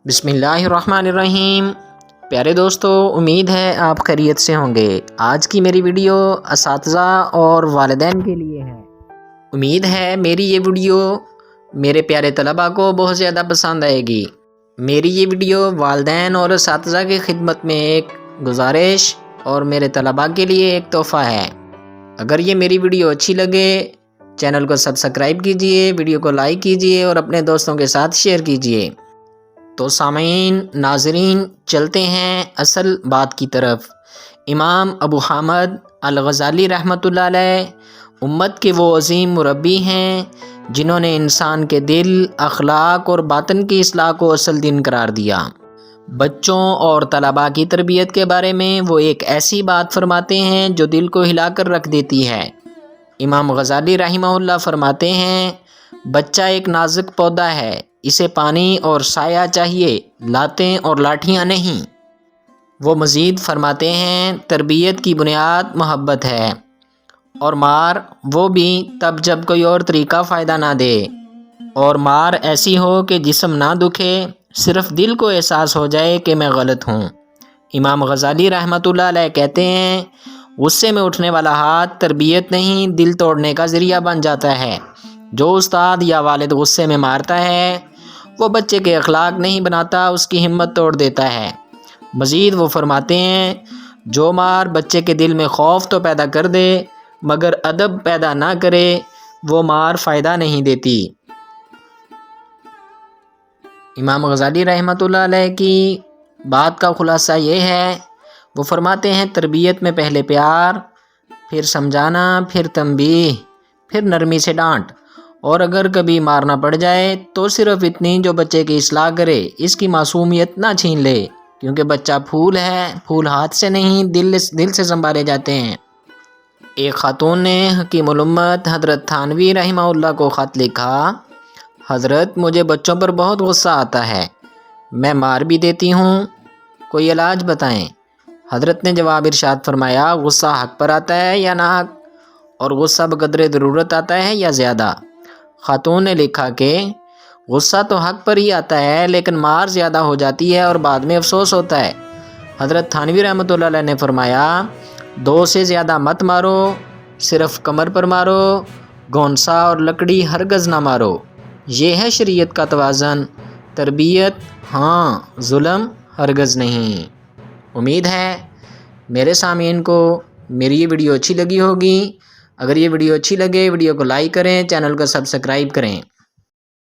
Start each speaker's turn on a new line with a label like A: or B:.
A: بسم اللہ الرحمن الرحیم۔ پیارے دوستو، امید ہے آپ خیریت سے ہوں گے۔ آج کی میری ویڈیو اساتذہ اور والدین کے لیے ہے۔ امید ہے میری یہ ویڈیو میرے پیارے طلباء کو بہت زیادہ پسند آئے گی۔ میری یہ ویڈیو والدین اور اساتذہ کی خدمت میں ایک گزارش اور میرے طلباء کے لیے ایک تحفہ ہے۔ اگر یہ میری ویڈیو اچھی لگے، چینل کو سبسکرائب کیجئے، ویڈیو کو لائک کیجئے اور اپنے دوستوں کے ساتھ شیئر کیجئے۔ تو سامعین، ناظرین، چلتے ہیں اصل بات کی طرف۔ امام ابو حامد الغزالی رحمۃ اللہ علیہ امت کے وہ عظیم مربی ہیں جنہوں نے انسان کے دل، اخلاق اور باطن کی اصلاح کو اصل دین قرار دیا۔ بچوں اور طلباء کی تربیت کے بارے میں وہ ایک ایسی بات فرماتے ہیں جو دل کو ہلا کر رکھ دیتی ہے۔ امام غزالی رحمہ اللہ فرماتے ہیں، بچہ ایک نازک پودا ہے، اسے پانی اور سایہ چاہیے، لاتیں اور لاٹھیاں نہیں۔ وہ مزید فرماتے ہیں، تربیت کی بنیاد محبت ہے، اور مار وہ بھی تب جب کوئی اور طریقہ فائدہ نہ دے، اور مار ایسی ہو کہ جسم نہ دکھے، صرف دل کو احساس ہو جائے کہ میں غلط ہوں۔ امام غزالی رحمۃ اللہ علیہ کہتے ہیں، غصے میں اٹھنے والا ہاتھ تربیت نہیں، دل توڑنے کا ذریعہ بن جاتا ہے۔ جو استاد یا والد غصے میں مارتا ہے، وہ بچے کے اخلاق نہیں بناتا، اس کی ہمت توڑ دیتا ہے۔ مزید وہ فرماتے ہیں، جو مار بچے کے دل میں خوف تو پیدا کر دے مگر ادب پیدا نہ کرے، وہ مار فائدہ نہیں دیتی۔ امام غزالی رحمۃ اللہ علیہ کی بات کا خلاصہ یہ ہے، وہ فرماتے ہیں، تربیت میں پہلے پیار، پھر سمجھانا، پھر تنبیہ، پھر نرمی سے ڈانٹ، اور اگر کبھی مارنا پڑ جائے تو صرف اتنی جو بچے کی اصلاح کرے، اس کی معصومیت نہ چھین لے، کیونکہ بچہ پھول ہے، پھول ہاتھ سے نہیں دل سے سنبھالے جاتے ہیں۔ ایک خاتون نے حکیم الامت حضرت تھانوی رحمہ اللہ کو خط لکھا، حضرت مجھے بچوں پر بہت غصہ آتا ہے، میں مار بھی دیتی ہوں، کوئی علاج بتائیں۔ حضرت نے جواب ارشاد فرمایا، غصہ حق پر آتا ہے یا ناحق، اور غصہ بقدر ضرورت آتا ہے یا زیادہ؟ خاتون نے لکھا کہ غصہ تو حق پر ہی آتا ہے، لیکن مار زیادہ ہو جاتی ہے اور بعد میں افسوس ہوتا ہے۔ حضرت تھانوی رحمۃ اللہ علیہ نے فرمایا، 2 سے زیادہ مت مارو، صرف کمر پر مارو، گونسا اور لکڑی ہرگز نہ مارو۔ یہ ہے شریعت کا توازن، تربیت ہاں، ظلم ہرگز نہیں۔ امید ہے میرے سامعین کو میری یہ ویڈیو اچھی لگی ہوگی۔ اگر یہ ویڈیو اچھی لگے، ویڈیو کو لائک کریں، چینل کو سبسکرائب کریں۔